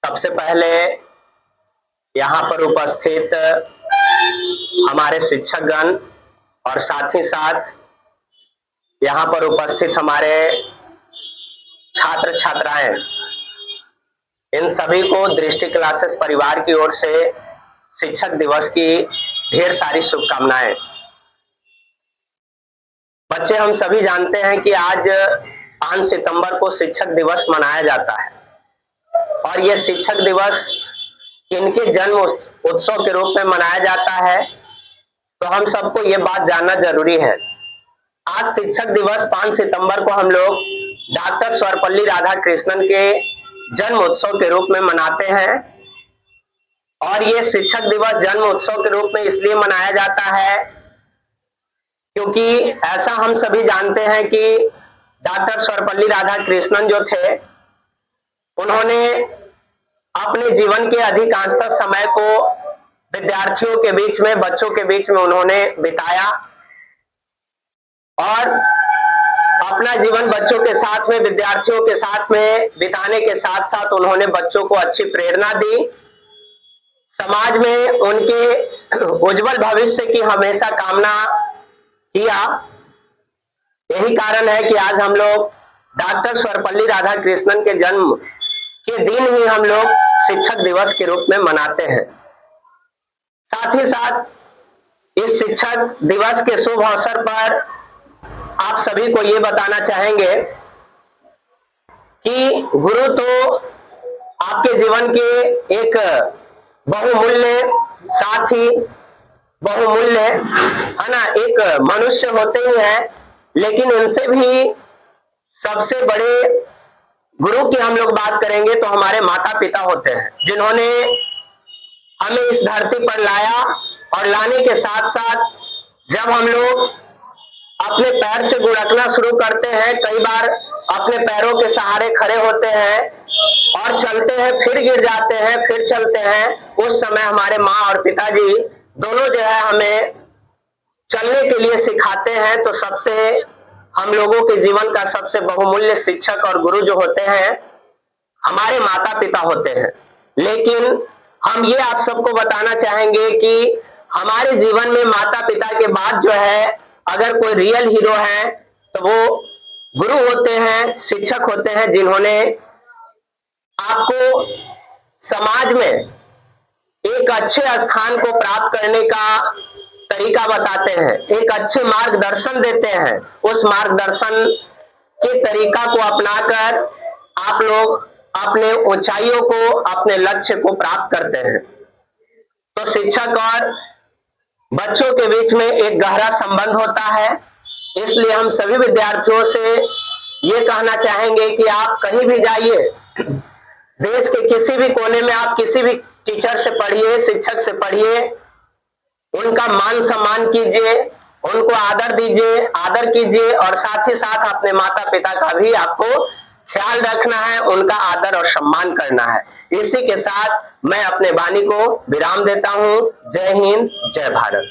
सबसे पहले यहाँ पर उपस्थित हमारे शिक्षकगण और साथ ही साथ यहाँ पर उपस्थित हमारे छात्र छात्राएं, इन सभी को दृष्टि क्लासेस परिवार की ओर से शिक्षक दिवस की ढेर सारी शुभकामनाएं। बच्चे, हम सभी जानते हैं कि आज 5 सितंबर को शिक्षक दिवस मनाया जाता है और यह शिक्षक दिवस किनके जन्म उत्सव के रूप में मनाया जाता है, तो हम सबको ये बात जानना जरूरी है। आज शिक्षक दिवस 5 सितंबर को हम लोग डॉक्टर सर्वपल्ली राधाकृष्णन के जन्म उत्सव के रूप में मनाते हैं और ये शिक्षक दिवस जन्म उत्सव के रूप में इसलिए मनाया जाता है क्योंकि ऐसा हम सभी जानते हैं कि डॉक्टर सर्वपल्ली राधाकृष्णन जो थे, उन्होंने अपने जीवन के अधिकांशतः समय को विद्यार्थियों के बीच में, बच्चों के बीच में उन्होंने बिताया और अपना जीवन बच्चों के साथ में, विद्यार्थियों के साथ में बिताने के साथ साथ उन्होंने बच्चों को अच्छी प्रेरणा दी, समाज में उनके उज्जवल भविष्य की हमेशा कामना किया। यही कारण है कि आज हम लोग डॉक्टर सर्वपल्ली राधाकृष्णन के जन्म के दिन ही हम लोग शिक्षक दिवस के रूप में मनाते हैं। साथ ही साथ इस शिक्षक दिवस के शुभ अवसर पर आप सभी को ये बताना चाहेंगे कि गुरु तो आपके जीवन के एक बहुमूल्य साथी, बहुमूल्य है ना, एक मनुष्य होते ही हैं, लेकिन इनसे भी सबसे बड़े गुरु की हम लोग बात करेंगे तो हमारे माता पिता होते हैं, जिन्होंने हमें इस धरती पर लाया और लाने के साथ साथ जब हम लोग अपने पैर से गुड़कना शुरू करते हैं, कई बार अपने पैरों के सहारे खड़े होते हैं और चलते हैं, फिर गिर जाते हैं, फिर चलते हैं, उस समय हमारे माँ और पिताजी दोनों जो है हमें चलने के लिए सिखाते हैं। तो सबसे हम लोगों के जीवन का सबसे बहुमूल्य शिक्षक और गुरु जो होते हैं, हमारे माता पिता होते हैं। लेकिन हम ये आप सबको बताना चाहेंगे कि हमारे जीवन में माता पिता के बाद जो है अगर कोई रियल हीरो है तो वो गुरु होते हैं, शिक्षक होते हैं, जिन्होंने आपको समाज में एक अच्छे स्थान को प्राप्त करने का तरीका बताते हैं, एक अच्छे मार्गदर्शन देते हैं। उस मार्गदर्शन के तरीका को अपनाकर आप लोग अपने ऊंचाइयों को, अपने लक्ष्य को प्राप्त करते हैं। तो शिक्षक और बच्चों के बीच में एक गहरा संबंध होता है, इसलिए हम सभी विद्यार्थियों से ये कहना चाहेंगे कि आप कहीं भी जाइए, देश के किसी भी कोने में आप किसी भी टीचर से पढ़िए, शिक्षक से पढ़िए, उनका मान सम्मान कीजिए, उनको आदर दीजिए, आदर कीजिए और साथ ही साथ अपने माता पिता का भी आपको ख्याल रखना है, उनका आदर और सम्मान करना है। इसी के साथ मैं अपने वाणी को विराम देता हूं। जय हिंद, जय भारत।